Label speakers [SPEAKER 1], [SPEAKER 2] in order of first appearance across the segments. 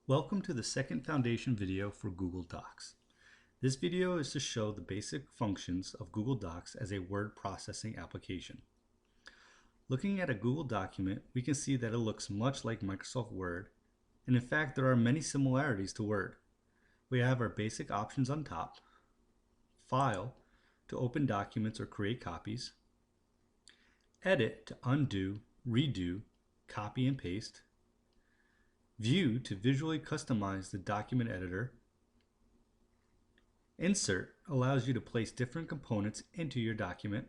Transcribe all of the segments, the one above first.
[SPEAKER 1] Welcome to the second foundation video for Google Docs. This video is to show the basic functions of Google Docs as a word processing application. Looking at a Google document, we can see that it looks much like Microsoft Word, and in fact there are many similarities to Word. We have our basic options on top, File to open documents or create copies, Edit to undo, redo, copy and paste, View to visually customize the document editor. Insert allows you to place different components into your document.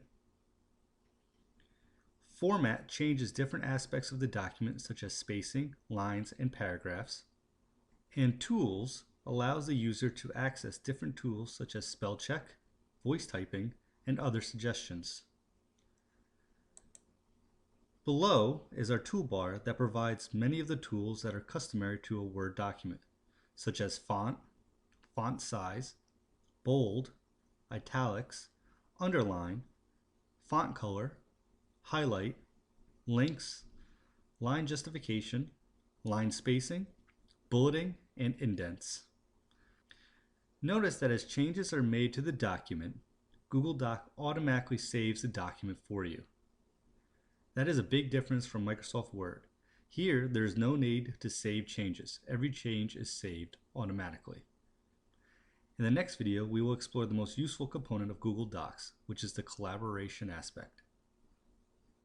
[SPEAKER 1] Format changes different aspects of the document such as spacing, lines, and paragraphs. And Tools allows the user to access different tools such as spell check, voice typing, and other suggestions. Below is our toolbar that provides many of the tools that are customary to a Word document, such as font, font size, bold, italics, underline, font color, highlight, links, line justification, line spacing, bulleting, and indents. Notice that as changes are made to the document, Google Doc automatically saves the document for you. That is a big difference from Microsoft Word. Here, there is no need to save changes. Every change is saved automatically. In the next video, we will explore the most useful component of Google Docs, which is the collaboration aspect.